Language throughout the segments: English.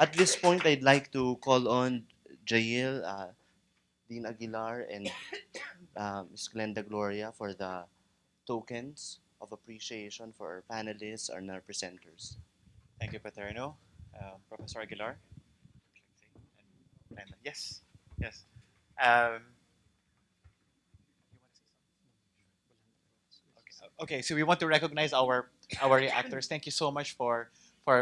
At this point, I'd like to call on Jail, Dean Aguilar, and Ms. Glenda Gloria for the tokens of appreciation for our panelists and our presenters. Thank you, Paterno. Professor Aguilar. And yes, yes. Um, okay, so we want to recognize our reactors. Thank you so much for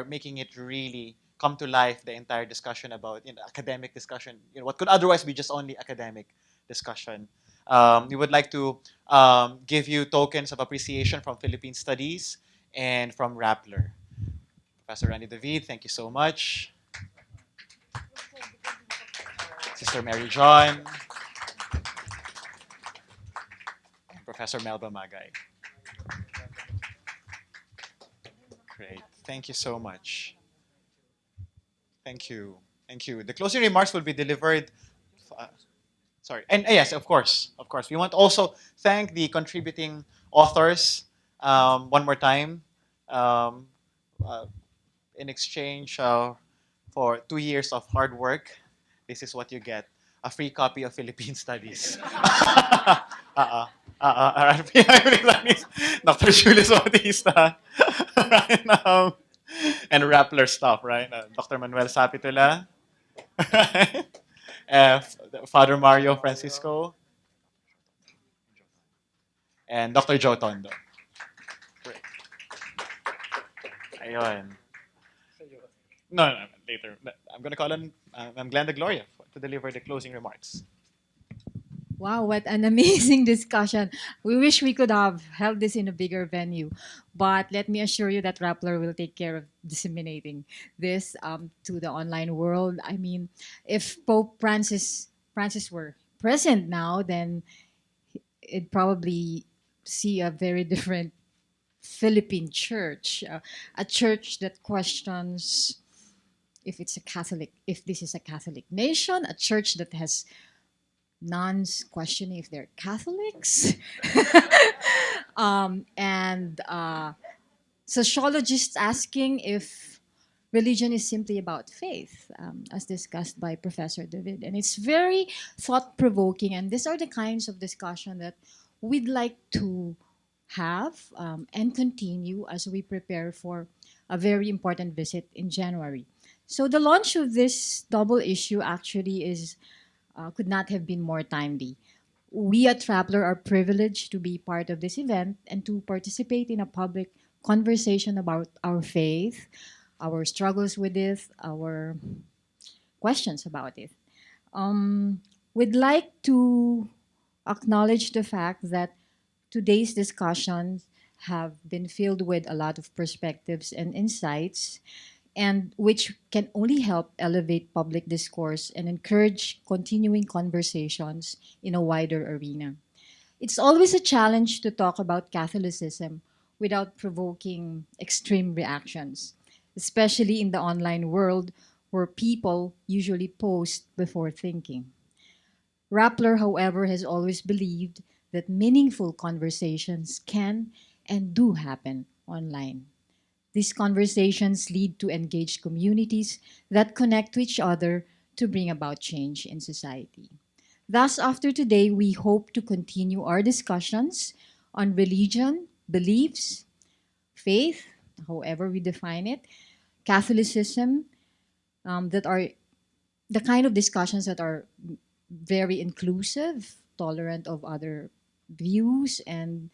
making it really come to life, the entire discussion about academic discussion, what could otherwise be just only academic discussion. We would like to give you tokens of appreciation from Philippine Studies and from Rappler. Professor Randy David, thank you so much. Sister Mary John, and Professor Melba Magay. Great. Thank you so much. Thank you. Thank you. The closing remarks will be delivered. Uh, sorry. And yes, of course. Of course. We want to also thank the contributing authors one more time. Um, uh, in exchange for 2 years of hard work, this is what you get: a free copy of Philippine Studies. RFP Studies, Dr. Julius Bautista, right? And Rappler stuff, right? Dr. Manuel Sapitula, Father Mario Francisco, and Dr. Joe Tondo. Great. Ayun. No, no, no, later. I'm going to call on I'm Glenda Gloria to deliver the closing remarks. Wow, what an amazing discussion. We wish we could have held this in a bigger venue. But let me assure you that Rappler will take care of disseminating this to the online world. I mean, if Pope Francis were present now, then it'd probably see a very different Philippine church, a church that questions if this is a Catholic nation, a church that has nuns questioning if they're Catholics, and sociologists asking if religion is simply about faith, as discussed by Professor David. And it's very thought provoking. And these are the kinds of discussion that we'd like to have and continue as we prepare for a very important visit in January. So the launch of this double issue actually is could not have been more timely. We at Rappler are privileged to be part of this event and to participate in a public conversation about our faith, our struggles with it, our questions about it. We'd like to acknowledge the fact that today's discussions have been filled with a lot of perspectives and insights, and which can only help elevate public discourse and encourage continuing conversations in a wider arena. It's always a challenge to talk about Catholicism without provoking extreme reactions, especially in the online world where people usually post before thinking. Rappler, however, has always believed that meaningful conversations can and do happen online. These conversations lead to engaged communities that connect to each other to bring about change in society. Thus, after today, we hope to continue our discussions on religion, beliefs, faith, however we define it, Catholicism, that are the kind of discussions that are very inclusive, tolerant of other views, and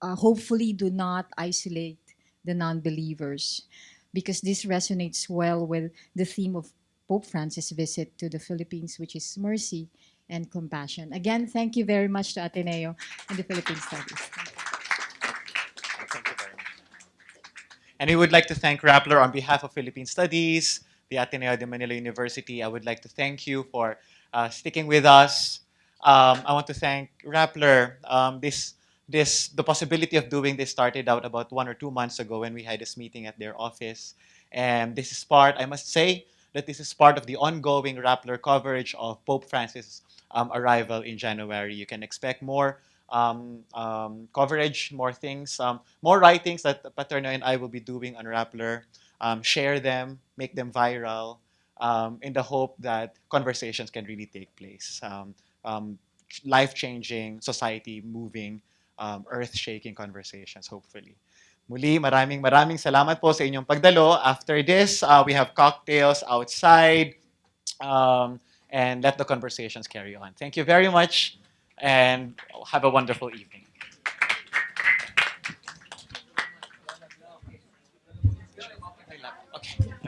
hopefully do not isolate the non believers, because this resonates well with the theme of Pope Francis' visit to the Philippines, which is mercy and compassion. Again, thank you very much to Ateneo and the Philippine Studies. Thank you very much. And we would like to thank Rappler on behalf of Philippine Studies, the Ateneo de Manila University. I would like to thank you for sticking with us. I want to thank Rappler. The possibility of doing this started out about 1 or 2 months ago when we had this meeting at their office. And this is part, I must say, that this is part of the ongoing Rappler coverage of Pope Francis' arrival in January. You can expect more coverage, more things, more writings that Paterno and I will be doing on Rappler. Share them. make them viral, in the hope that conversations can really take place. Um, Life-changing, society-moving, earth-shaking conversations, hopefully. Muli, maraming salamat po sa inyong pagdalo. After this, we have cocktails outside, um, and let the conversations carry on. Thank you very much, and have a wonderful evening. Okay.